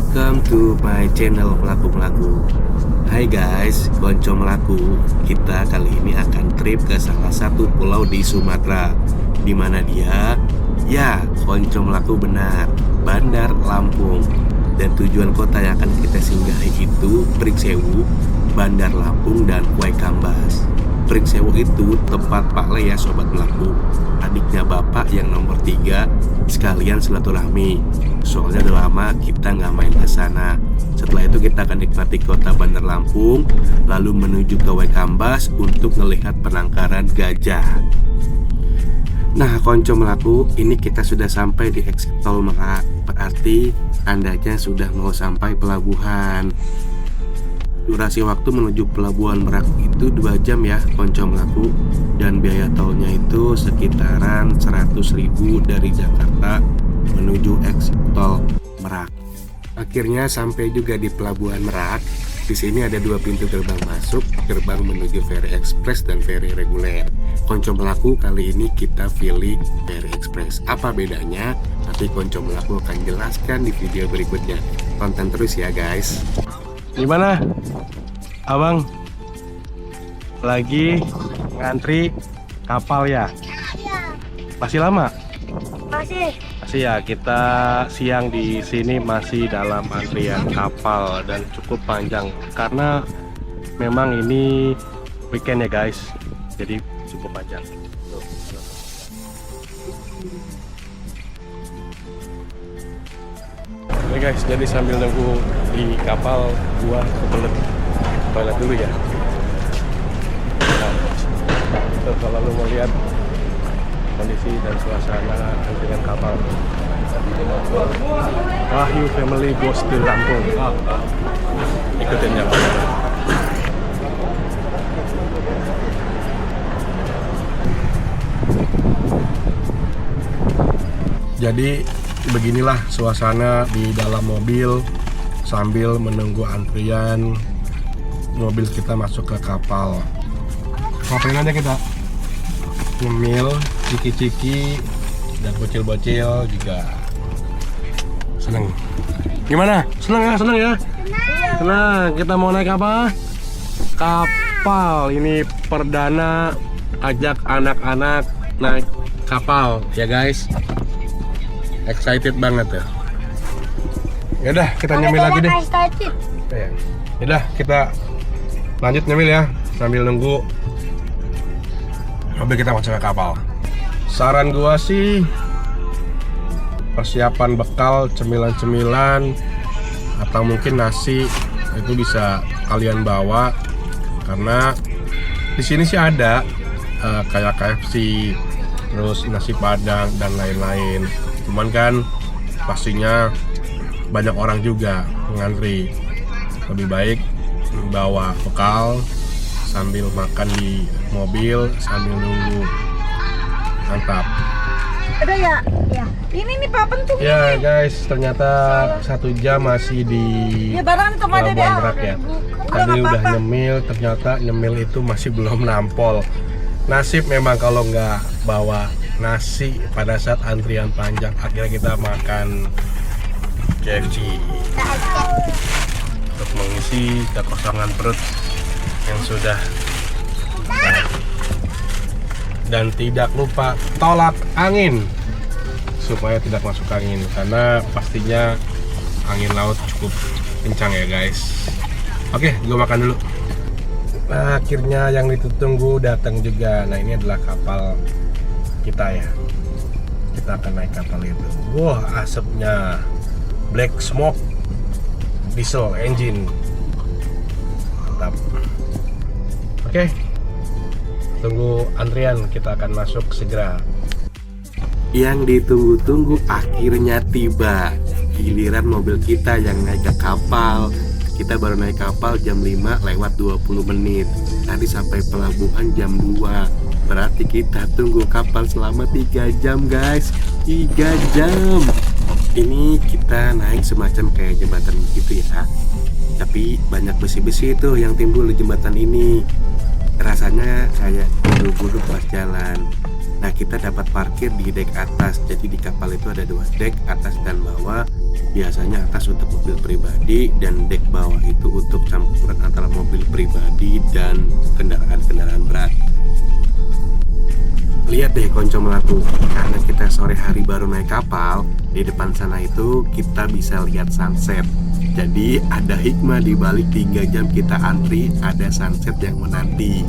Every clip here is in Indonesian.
welcome to my channel Melaku-Melaku. Hai guys, konco melaku. Kita kali ini akan trip ke salah satu pulau di Sumatera. Di mana dia? Ya, konco melaku benar, Bandar Lampung. Dan tujuan kota yang akan kita singgahi itu Pringsewu, Bandar Lampung, dan Waikambas. Pringsewu itu tempat Pak Le ya sobat melaku, adiknya bapak yang nomor 3, sekalian silaturahmi. Soalnya udah lama kita nggak main ke sana. Setelah itu kita akan nikmati kota Bandar Lampung, lalu menuju ke Waikambas untuk melihat penangkaran gajah. Nah, konco melaku, ini kita sudah sampai di exit tol Merak. Berarti tandanya sudah mau sampai pelabuhan. Durasi waktu menuju pelabuhan Merak itu 2 jam ya konco melaku. Dan biaya tolnya itu sekitaran 100.000 dari Jakarta menuju exit tol Merak. Akhirnya sampai juga di pelabuhan Merak. Di sini ada 2 pintu gerbang masuk, gerbang menuju ferry express dan ferry reguler. Konco melaku, kali ini kita pilih ferry express. Apa bedanya? Nanti konco melaku akan jelaskan di video berikutnya. Tonton terus ya guys. Gimana, abang? Lagi ngantri kapal ya? Masih lama? Masih ya. Kita siang di sini masih dalam antrian kapal dan cukup panjang karena memang ini weekend ya guys. Jadi cukup panjang. Oke guys, jadi sambil nunggu di kapal gua kebelet toilet dulu ya. Nah, tuh, kalau lu mau lihat kondisi dan suasana dengan kapal Wahyu Family Goes to Lampung. Ikutin ya. Jadi beginilah suasana di dalam mobil sambil menunggu antrian mobil kita masuk ke kapal. Ngapain aja kita? Nyemil, ciki-ciki, dan bocil-bocil juga seneng. Gimana? Seneng ya? Seneng ya? Senang. Kita mau naik apa? Kapal. Ini perdana ajak anak-anak naik kapal ya guys. Excited banget ya. Yaudah kita nyemil lagi deh. Yaudah kita lanjut nyemil ya sambil nunggu mobil kita masuk ke kapal. Saran gua sih persiapan bekal cemilan-cemilan atau mungkin nasi itu bisa kalian bawa karena di sini sih ada kayak KFC, terus nasi padang dan lain-lain. Cuman kan pastinya banyak orang juga ngantri. Lebih baik bawa bekal sambil makan di mobil sambil nunggu. Mantap. Ada ya? Ya. Ini nih Pak pentung. Ya guys, ternyata 1 jam masih di Ya barang itu ada Pelabuhan Merak ya. Tadi udah nyemil, ternyata nyemil itu masih belum nampol. Nasib memang kalau nggak bawa nasi pada saat antrian panjang. Akhirnya kita makan KFC untuk mengisi kekosongan perut yang sudah dan tidak lupa tolak angin supaya tidak masuk angin karena pastinya angin laut cukup kencang ya guys. Oke, gue makan dulu. Nah, akhirnya yang ditunggu datang juga. Nah, ini adalah kapal kita ya. Kita akan naik kapal itu. Wah, asapnya black smoke diesel engine. Mantap. Oke. Tunggu antrian, kita akan masuk segera. Yang ditunggu-tunggu akhirnya tiba. Giliran mobil kita yang naik ke kapal. Kita baru naik kapal jam 5 lewat 20 menit. Tadi sampai pelabuhan jam 2. Berarti kita tunggu kapal selama 3 jam guys. 3 jam. Ini kita naik semacam kayak jembatan gitu ya. Tapi banyak besi-besi itu yang timbul di jembatan ini. Rasanya kayak gudug-gudug pas jalan. Nah, kita dapat parkir di dek atas. Jadi di kapal itu ada 2 dek, atas dan bawah. Biasanya atas untuk mobil pribadi dan dek bawah itu untuk campuran antara mobil pribadi dan kendaraan-kendaraan berat. Lihat deh konco melaku, karena kita sore hari baru naik kapal, di depan sana itu kita bisa lihat sunset. Jadi ada hikmah di balik 3 jam kita antri, ada sunset yang menanti.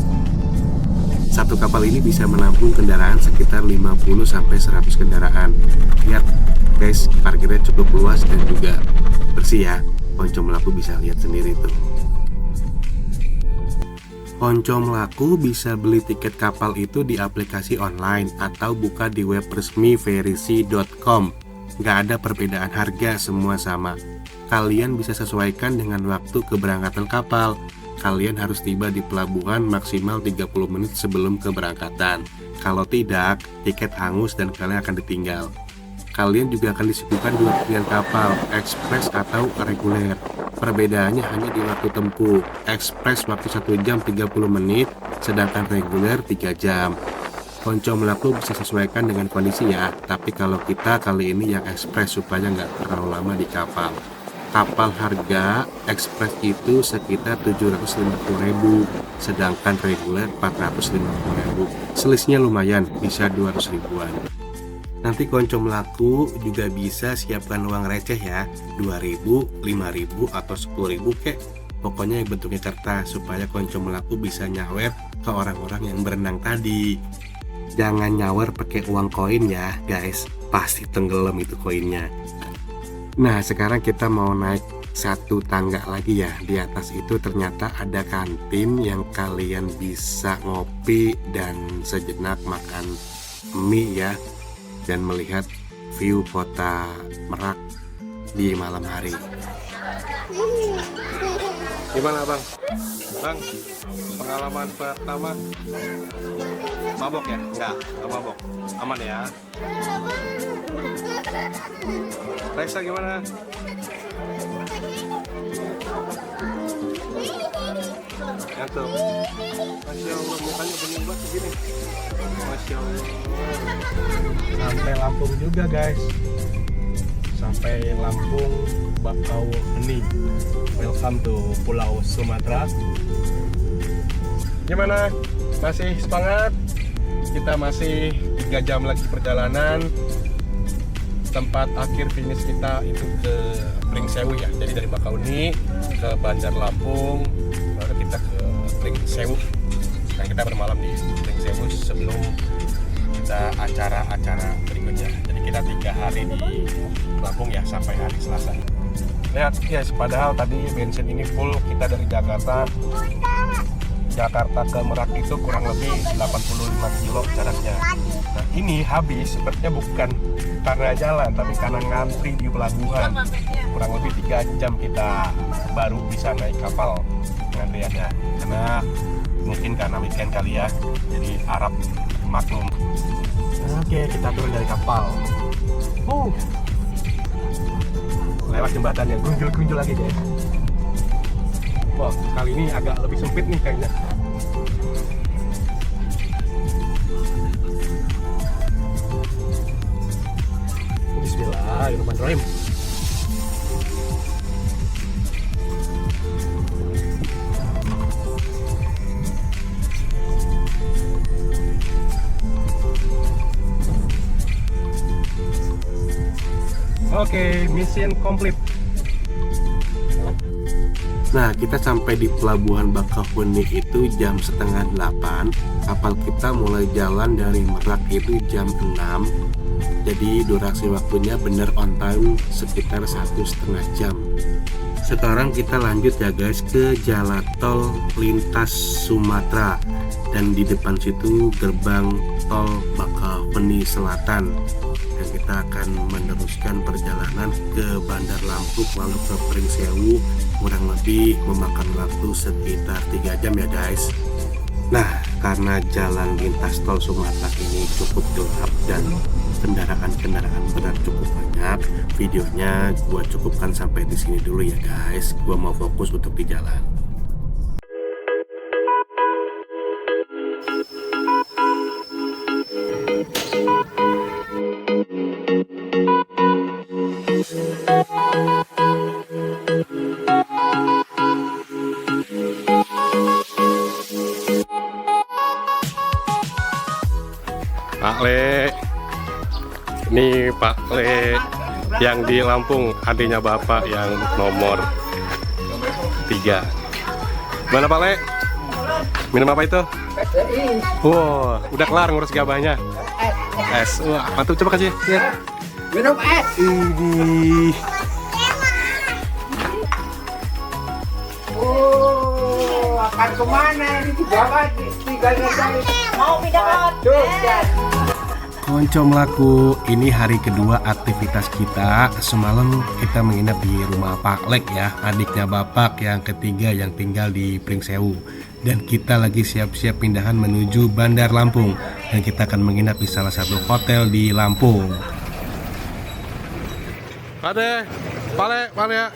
Satu kapal ini bisa menampung kendaraan sekitar 50-100 kendaraan. Lihat guys, parkirnya cukup luas dan juga bersih ya. Konco melaku bisa lihat sendiri tuh. Konco melaku bisa beli tiket kapal itu di aplikasi online atau buka di web resmi verisi.com. Nggak ada perbedaan harga, semua sama. Kalian bisa sesuaikan dengan waktu keberangkatan kapal. Kalian harus tiba di pelabuhan maksimal 30 menit sebelum keberangkatan. Kalau tidak, tiket hangus dan kalian akan ditinggal. Kalian juga akan disuguhkan 2 pilihan kapal, ekspres atau reguler. Perbedaannya hanya di waktu tempuh. Ekspres waktu 1 jam 30 menit, sedangkan reguler 3 jam. Konco melaku bisa sesuaikan dengan kondisi ya, tapi kalau kita kali ini yang ekspres supaya nggak terlalu lama di kapal. Kapal harga ekspres itu sekitar 750.000, sedangkan reguler 450.000. Selisihnya lumayan, bisa 200 ribuan. Nanti konco melaku juga bisa siapkan uang receh ya, 2.000, 5.000 atau 10.000 kek. Pokoknya yang bentuknya kertas supaya konco melaku bisa nyawer ke orang-orang yang berenang tadi. Jangan nyawer pakai uang koin ya guys, pasti tenggelam itu koinnya. Nah sekarang kita mau naik satu tangga lagi ya. Di atas itu ternyata ada kantin yang kalian bisa ngopi dan sejenak makan mie ya, dan melihat view kota Merak di malam hari. Gimana bang? Bang, pengalaman pertama mabok ya? Enggak mabok. Aman ya? Raisa gimana? Ngantuk. Masya Allah, mukanya bening banget begini. Masya Allah. Sampai Lampung juga guys. Sampai Lampung Bakauheni. Welcome to Pulau Sumatera. Gimana? Masih semangat? Kita masih 3 jam lagi perjalanan. Tempat akhir finish kita itu ke Pringsewu ya. Jadi dari Bakauheni ke Bandar Lampung, lalu kita ke Pringsewu. Nah kita bermalam di Pringsewu sebelum kita acara-acara berikutnya. Jadi kita 3 hari di Lampung ya sampai hari Selasa. Lihat guys, padahal tadi bensin ini full. Kita dari Jakarta ke Merak itu kurang lebih 85 kilo jaraknya. Nah ini habis sepertinya bukan karena jalan, tapi karena ngantri di pelabuhan. Kurang lebih 3 jam kita baru bisa naik kapal ngantriannya. Karena mungkin karena weekend kali ya, jadi Arab maklum. Oke, kita turun dari kapal. Lewat jembatan yang grunjul-grunjul lagi deh. Wah, kali ini agak lebih sempit nih kayaknya. Bismillahirrahmanirrahim. Oke, mission complete. Nah kita sampai di pelabuhan Bakauheni itu jam setengah 8. Kapal kita mulai jalan dari Merak itu jam 6. Jadi durasi waktunya bener on time sekitar 1,5 jam. Sekarang kita lanjut ya guys ke jalan tol lintas Sumatera. Dan di depan situ gerbang tol Bakauheni Selatan. Dan kita akan meneruskan perjalanan ke Bandar Lampung lalu ke Pringsewu. Kurang lebih memakan waktu sekitar 3 jam ya guys. Nah karena jalan lintas tol Sumatera ini cukup gelap dan kendaraan-kendaraan berat cukup banyak, videonya gua cukupkan sampai di sini dulu ya guys. Gua mau fokus untuk di jalan. Pak Le, ini Pak Le yang di Lampung, adiknya Bapak yang nomor 3. Mana Pak Le? Minum apa itu? Wow, udah kelar ngurus gabahnya. Es, wah, mantap, coba kasih. Lihat. Minum es. Ini. Oh, akan kemana ini di bawah tinggalnya saya. Mau pindah hotel. Konco melaku, ini hari kedua aktivitas kita. Semalam kita menginap di rumah Pak Lek ya, adiknya Bapak yang ketiga yang tinggal di Pringsewu. Dan kita lagi siap-siap pindahan menuju Bandar Lampung. Dan kita akan menginap di salah satu hotel di Lampung. Pak Le ya.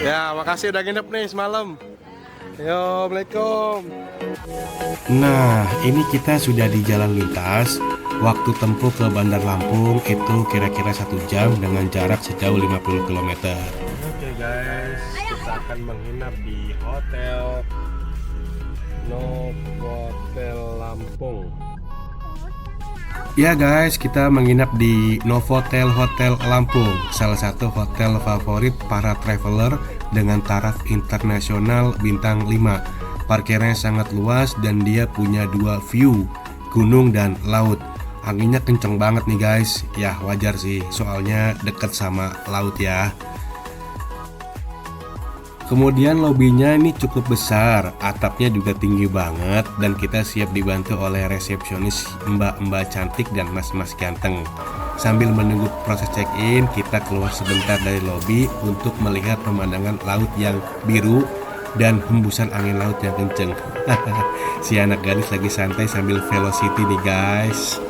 Ya, makasih udah nginep nih semalam. Yo, Assalamualaikum. Nah, ini kita sudah di jalan lintas. Waktu tempuh ke Bandar Lampung itu kira-kira 1 jam dengan jarak sejauh 50 km. Oke guys, kita akan menginap di hotel Novotel Lampung. Ya guys, kita menginap di Novotel Hotel Lampung, salah satu hotel favorit para traveler dengan taraf internasional bintang 5. Parkirnya sangat luas dan dia punya 2 view, gunung dan laut. Anginnya kenceng banget nih guys. Ya wajar sih, soalnya deket sama laut ya. Kemudian lobinya ini cukup besar, atapnya juga tinggi banget. Dan kita siap dibantu oleh resepsionis mbak-mbak cantik dan mas-mas ganteng. Sambil menunggu proses check-in, kita keluar sebentar dari lobi untuk melihat pemandangan laut yang biru dan hembusan angin laut yang kenceng. Si anak gadis lagi santai sambil velocity nih guys.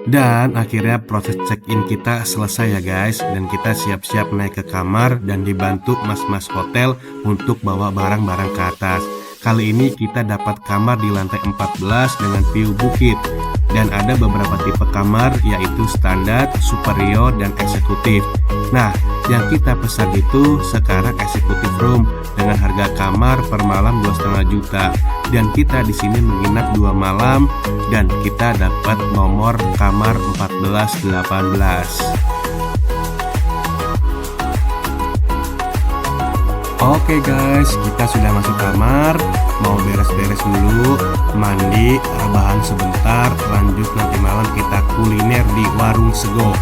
Dan akhirnya proses check-in kita selesai ya guys. Dan kita siap-siap naik ke kamar dan dibantu mas-mas hotel untuk bawa barang-barang ke atas. Kali ini kita dapat kamar di lantai 14 dengan view bukit. Dan ada beberapa tipe kamar yaitu standar, superior, dan eksekutif. Nah, yang kita pesan itu sekarang eksekutif room dengan harga kamar per malam 2,5 juta. Dan kita di sini menginap 2 malam dan kita dapat nomor kamar 1418. Oke guys, kita sudah masuk kamar. Mau beres-beres dulu, mandi, rebahan sebentar. Lanjut nanti malam kita kuliner di Warung Sego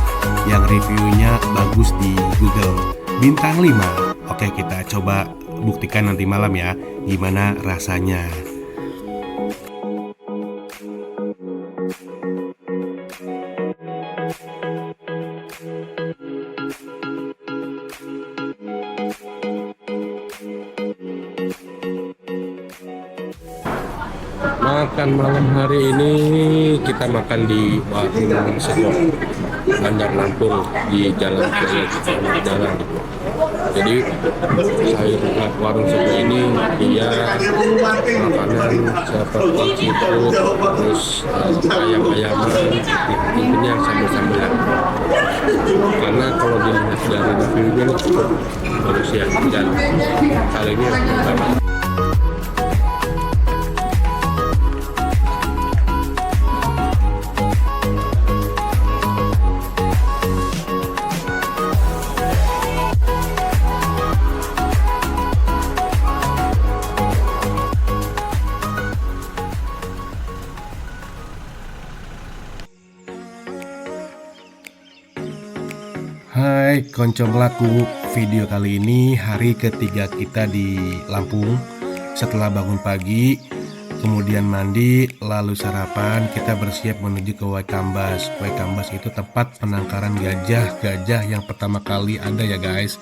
yang reviewnya bagus di Google, bintang 5. Oke, kita coba buktikan nanti malam ya, gimana rasanya. Makan malam hari ini kita makan di Warung Sego Bandar Lampung di Jalan Jaya Jalan. Jadi saya Warung Sego ini dia makanan seperti seafood, terus ayam-ayaman, intinya sambal-sambalan. Karena kalau dilihat dari reviewnya ini cukup bagus ya, dan kali ini banget. Hai konco melaku, video kali ini hari ketiga kita di Lampung. Setelah bangun pagi, kemudian mandi, lalu sarapan, kita bersiap menuju ke Waikambas. Waikambas itu tempat penangkaran gajah yang pertama kali ada ya guys.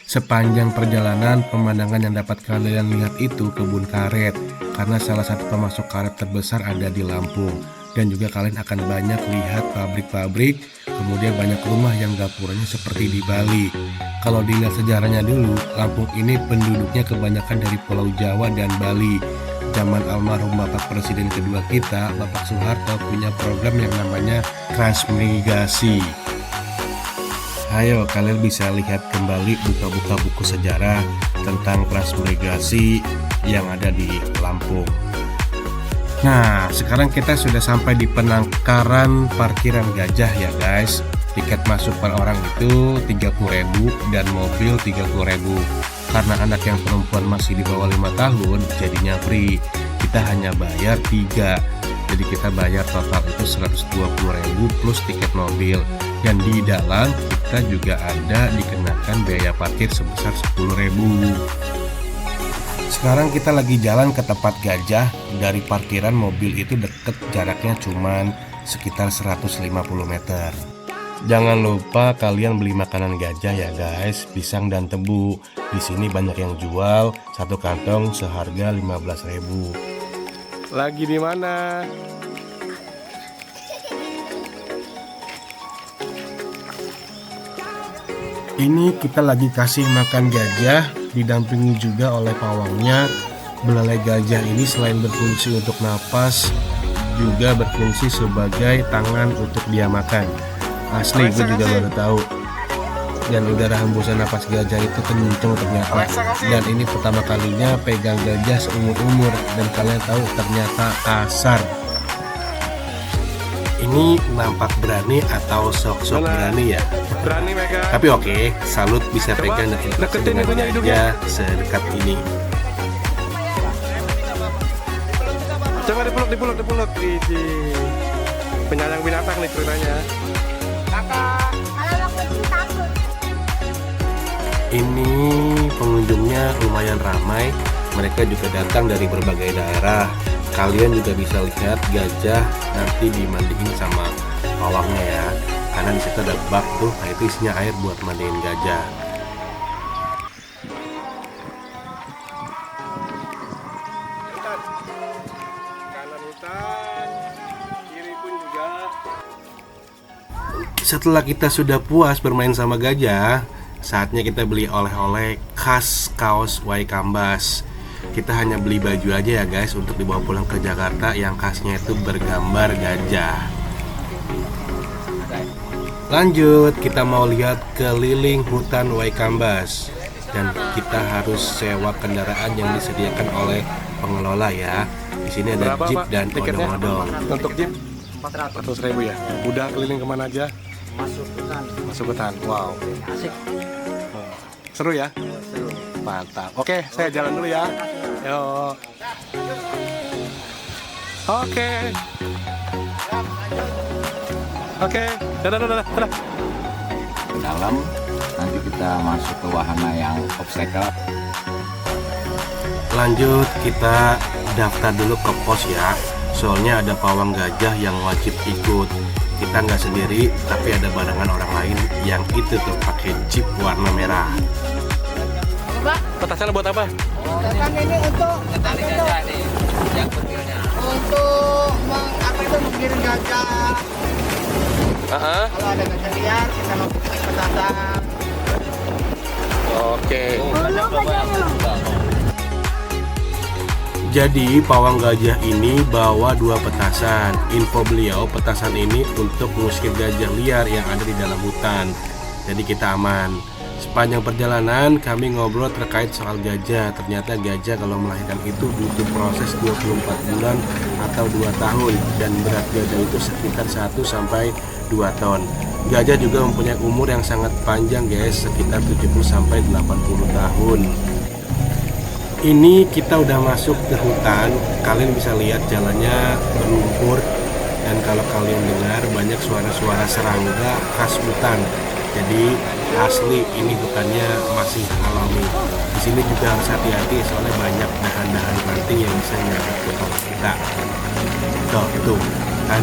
Sepanjang perjalanan, pemandangan yang dapat kalian lihat itu kebun karet, karena salah satu pemasok karet terbesar ada di Lampung. Dan juga kalian akan banyak lihat pabrik-pabrik, kemudian banyak rumah yang dapurnya seperti di Bali. Kalau dilihat sejarahnya dulu, Lampung ini penduduknya kebanyakan dari Pulau Jawa dan Bali. Zaman almarhum Bapak Presiden kedua kita, Bapak Soeharto, punya program yang namanya transmigrasi. Ayo kalian bisa lihat kembali buka-buka buku sejarah tentang transmigrasi yang ada di Lampung. Nah, sekarang kita sudah sampai di penangkaran parkiran gajah ya guys. Tiket masuk per orang itu 30.000 dan mobil 30.000. Karena anak yang perempuan masih di bawah 5 tahun jadinya free. Kita hanya bayar 3. Jadi kita bayar total itu 120.000 plus tiket mobil. Dan di dalam kita juga ada dikenakan biaya parkir sebesar 10.000. Sekarang kita lagi jalan ke tempat gajah. Dari parkiran mobil itu deket, jaraknya cuman sekitar 150 meter. Jangan lupa kalian beli makanan gajah ya guys, pisang dan tebu. Di sini banyak yang jual, satu kantong seharga 15.000. Lagi di mana? Ini kita lagi kasih makan gajah, didampingi juga oleh pawangnya. Belalai gajah ini selain berfungsi untuk napas, juga berfungsi sebagai tangan untuk dia makan. Asli, gue juga baru tahu. Dan udara hembusan napas gajah itu kenceng ternyata. Dan ini pertama kalinya pegang gajah seumur-umur. Dan kalian tahu ternyata kasar. Ini nampak berani atau sok-sok berani ya? Berani megang. Tapi oke, salut bisa pegang dan interaksi deketin dengan itunya hidungnya. gajah sedekat ini. Coba dipeluk. Iji. Penyayang binatang nih ceritanya. Ini pengunjungnya lumayan ramai. Mereka juga datang dari berbagai daerah. Kalian juga bisa lihat gajah nanti dimandiin sama pawangnya ya. Karena di situ ada bak tuh, nah itu isinya air buat mandiin gajah. Kanan hutan, kiri pun juga. Setelah kita sudah puas bermain sama gajah, saatnya kita beli oleh-oleh khas kaos Waikambas. Kita hanya beli baju aja ya guys untuk dibawa pulang ke Jakarta yang khasnya itu bergambar gajah. Lanjut, kita mau lihat keliling hutan Waikambas. Dan kita harus sewa kendaraan yang disediakan oleh pengelola ya. Di sini ada Berapa, jeep Pak, dan tiketnya? odong-odong. Untuk jeep 400.000 ya. Udah keliling kemana aja? Masuk hutan. Wow. Asik. Seru ya? Mantap. Oke, saya jalan dulu ya. Yo. Oke. Dadah. Dalam nanti kita masuk ke wahana yang obstacle. Lanjut, kita daftar dulu ke pos ya. Soalnya ada pawang gajah yang wajib ikut. Kita nggak sendiri, tapi ada barengan orang lain yang itu tuh pakai jeep warna merah. Petasan buat apa? Kan ini untuk menggiring gajah. Kalau ada gajah liar kita mau pakai petasan. Oke. Jadi pawang gajah ini bawa 2 petasan. Info beliau, petasan ini untuk mengusir gajah liar yang ada di dalam hutan. Jadi kita aman. Sepanjang perjalanan kami ngobrol terkait soal gajah. Ternyata gajah kalau melahirkan itu butuh proses 24 bulan atau 2 tahun. Dan berat gajah itu sekitar 1 sampai 2 ton. Gajah juga mempunyai umur yang sangat panjang guys, sekitar 70 sampai 80 tahun. Ini kita udah masuk ke hutan. Kalian bisa lihat jalannya berlumpur. Dan kalau kalian dengar banyak suara-suara serangga khas hutan. Jadi asli ini hutannya masih alami. Di sini juga harus hati-hati soalnya banyak dahan-dahan ranting yang bisa nyangkut ke kepala kita. Tuh kan.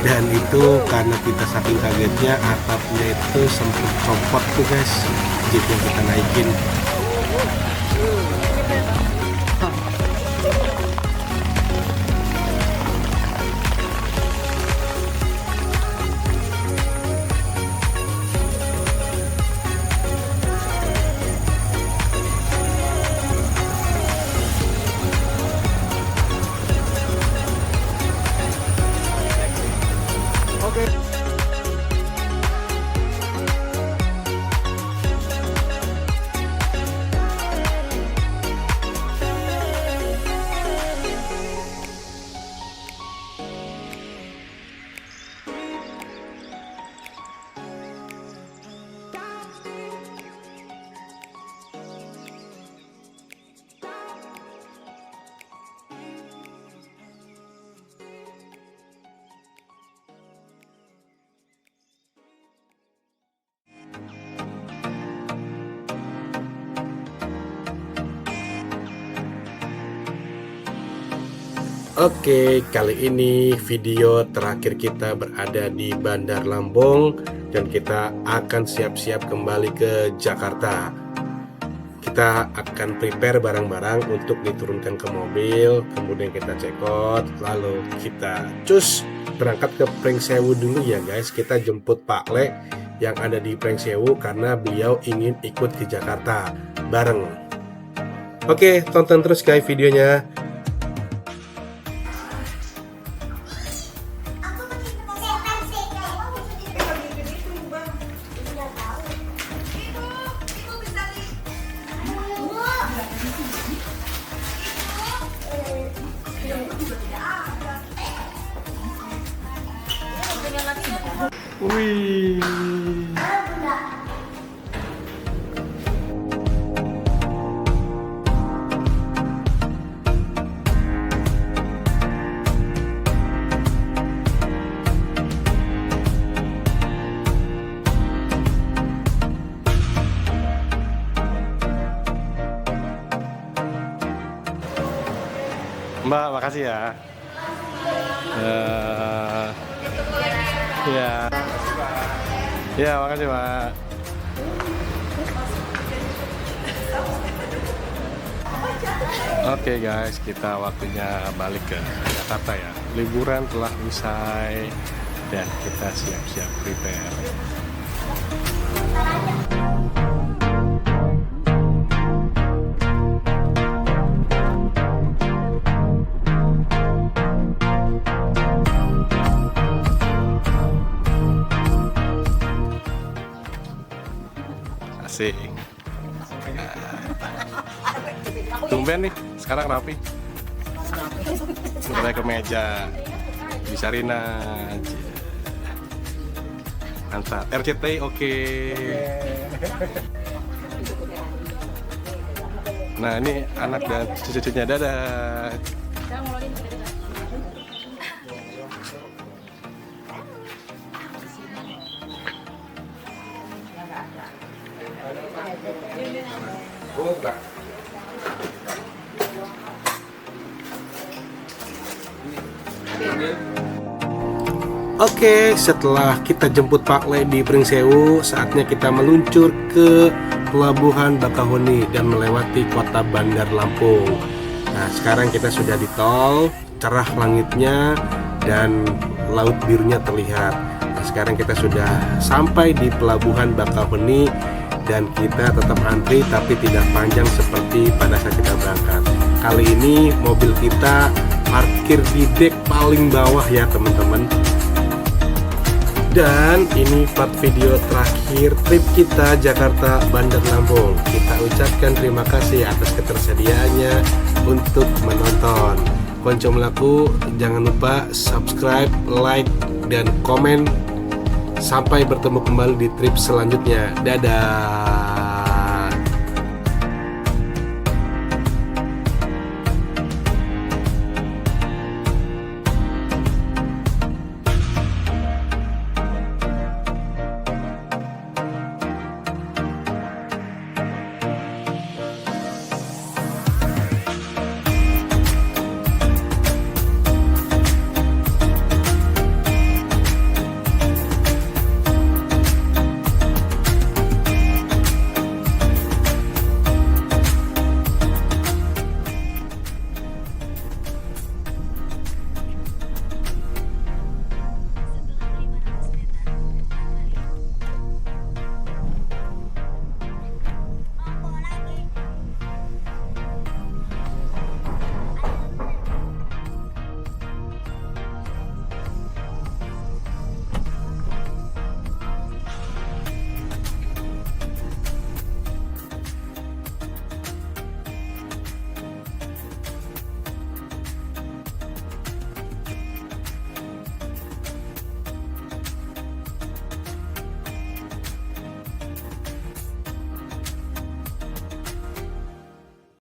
Dan itu karena kita saking kagetnya atapnya itu sempat copot tuh guys. Jeep yang kita naikin. Oke, kali ini video terakhir kita berada di Bandar Lampung dan kita akan siap-siap kembali ke Jakarta. Kita akan prepare barang-barang untuk diturunkan ke mobil, kemudian kita check out, lalu kita cus berangkat ke Pringsewu dulu ya guys. Kita jemput Pak Le yang ada di Pringsewu karena beliau ingin ikut ke Jakarta bareng. Oke, tonton terus guys videonya. Wih. Mbak, makasih ya. Ya, makasih Mbak. Oke guys, kita waktunya balik ke Jakarta ya. Liburan telah usai dan kita siap-siap prepare. Asik. Tumben nih, sekarang rapi. Mulai ke meja, bisa Rina. Mantap. RCTI oke. Nah ini anak dan cucu-cucunya, dadah. Oke, setelah kita jemput Pak Le di Pringsewu, saatnya kita meluncur ke Pelabuhan Bakahuni dan melewati kota Bandar Lampung. Nah, sekarang kita sudah di tol, cerah langitnya dan laut birunya terlihat. Nah, sekarang kita sudah sampai di Pelabuhan Bakahuni dan kita tetap antri tapi tidak panjang seperti pada saat kita berangkat. Kali ini mobil kita parkir di dek paling bawah ya teman-teman. Dan ini part video terakhir trip kita Jakarta Bandar Lampung. Kita ucapkan terima kasih atas ketersediaannya untuk menonton. Konco Melaku, jangan lupa subscribe, like, dan komen. Sampai bertemu kembali di trip selanjutnya. Dadah.